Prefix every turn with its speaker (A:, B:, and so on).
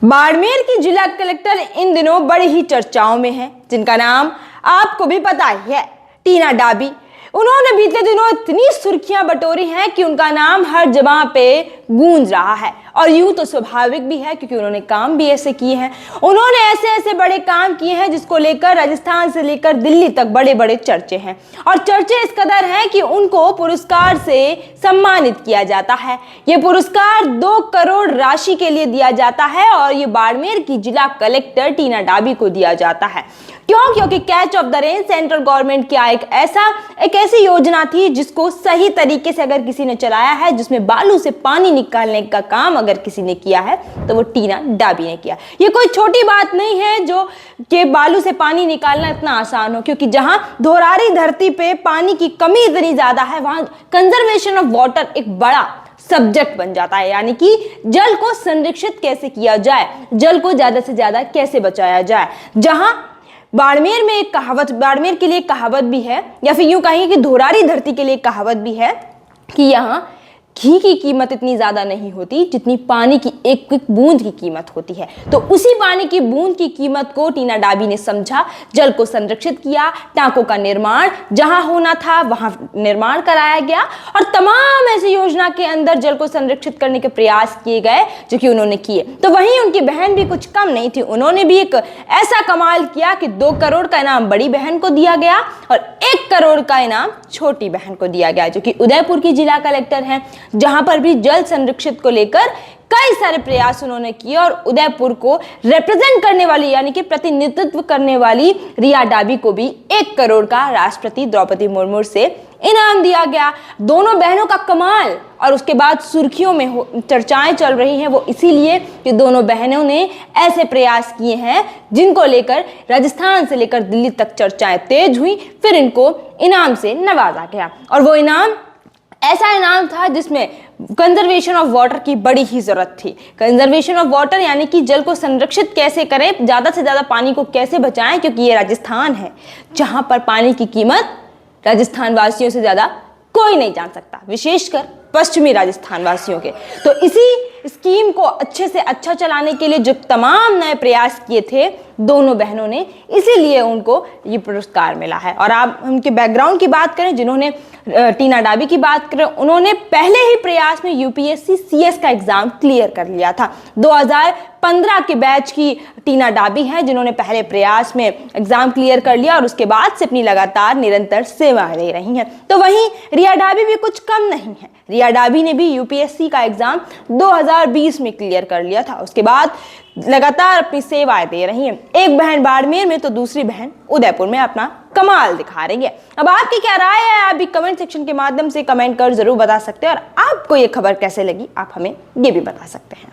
A: बाड़मेर की जिला कलेक्टर इन दिनों बड़ी ही चर्चाओं में है, जिनका नाम आपको भी पता ही है, टीना डाबी। उन्होंने बीते दिनों इतनी सुर्खियां बटोरी हैं कि उनका नाम हर जगह पे गूंज रहा है। और यूं तो स्वाभाविक भी है, क्योंकि उन्होंने काम भी ऐसे किए हैं। उन्होंने ऐसे ऐसे बड़े काम किए हैं जिसको लेकर राजस्थान से लेकर दिल्ली तक बड़े बड़े चर्चे हैं। और चर्चे इस कदर हैं कि उनको पुरस्कार से सम्मानित किया जाता है। ये पुरस्कार 2 करोड़ राशि के लिए दिया जाता है और ये बाड़मेर की जिला कलेक्टर टीना डाबी को दिया जाता है। क्यों? क्योंकि catch of the rain central government की एक ऐसी योजना थी जिसको सही तरीके से अगर किसी ने चलाया है, जिसमें बालू से पानी निकालने का काम अगर किसी ने किया है तो वो टीना डाबी ने किया। ये कोई छोटी बात नहीं है जो कि बालू से पानी निकालना इतना आसान हो, क्योंकि जहां धोरारी धरती पे पानी की कमी इतनी ज्यादा है, वहां कंजर्वेशन ऑफ वाटर एक बड़ा सब्जेक्ट बन जाता है। यानी कि जल को संरक्षित कैसे किया जाए, जल को ज्यादा से ज्यादा कैसे बचाया जाए। जहां बाड़मेर में एक कहावत, बाड़मेर के लिए एक कहावत भी है, या फिर यूं कहिए कि धोरारी धरती के लिए एक कहावत भी है कि यहाँ घी की कीमत इतनी ज्यादा नहीं होती जितनी पानी की एक एक बूंद की कीमत होती है। तो उसी पानी की बूंद की कीमत को टीना डाबी ने समझा, जल को संरक्षित किया, टांकों का निर्माण जहां होना था वहां निर्माण कराया गया और तमाम ऐसी योजना के अंदर जल को संरक्षित करने के प्रयास किए गए जो कि उन्होंने किए। तो वहीं उनकी बहन भी कुछ कम नहीं थी, उन्होंने भी एक ऐसा कमाल किया कि 2 करोड़ का इनाम बड़ी बहन को दिया गया और 1 करोड़ का इनाम छोटी बहन को दिया गया, जो कि उदयपुर की जिला कलेक्टर हैं, जहां पर भी जल संरक्षित को लेकर कई सारे प्रयास उन्होंने किए। और उदयपुर को रिप्रेजेंट करने वाली यानी कि प्रतिनिधित्व करने वाली रिया डाबी को भी 1 करोड़ का राष्ट्रपति द्रौपदी मुर्मू से इनाम दिया गया। दोनों बहनों का कमाल और उसके बाद सुर्खियों में चर्चाएं चल रही हैं, वो इसीलिए कि दोनों बहनों ने ऐसे प्रयास किए हैं जिनको लेकर राजस्थान से लेकर दिल्ली तक चर्चाएं तेज हुई। फिर इनको इनाम से नवाजा गया और वो इनाम ऐसा इनाम था जिसमें कंजर्वेशन ऑफ वाटर की बड़ी ही जरूरत थी। कंजर्वेशन ऑफ वाटर यानी कि जल को संरक्षित कैसे करें, ज्यादा से ज्यादा पानी को कैसे बचाएं, क्योंकि ये राजस्थान है जहां पर पानी की कीमत राजस्थान वासियों से ज्यादा कोई नहीं जान सकता, विशेषकर पश्चिमी राजस्थान वासियों के। तो इसी स्कीम को अच्छे से अच्छा चलाने के लिए जो तमाम नए प्रयास किए थे दोनों बहनों ने, इसीलिए उनको ये पुरस्कार मिला है। और आप उनके बैकग्राउंड की बात करें, जिन्होंने टीना डाबी की बात करें, उन्होंने पहले ही प्रयास में यूपीएससी सीएस का एग्जाम क्लियर कर लिया था। 2015 के बैच की टीना डाबी है जिन्होंने पहले प्रयास में एग्जाम क्लियर कर लिया और उसके बाद से अपनी लगातार निरंतर सेवाएं दे रही हैं। तो वहीं रिया डाबी भी कुछ कम नहीं है। रिया डाबी ने भी यूपीएससी का एग्जाम 2020 में क्लियर कर लिया था, उसके बाद लगातार अपनी सेवाएं दे रही हैं। एक बहन बाड़मेर में तो दूसरी बहन उदयपुर में अपना कमाल दिखा रही है। अब आपकी क्या राय है, आप भी कमेंट सेक्शन के माध्यम से कमेंट कर जरूर बता सकते हैं। और आपको ये खबर कैसे लगी आप हमें ये भी बता सकते हैं।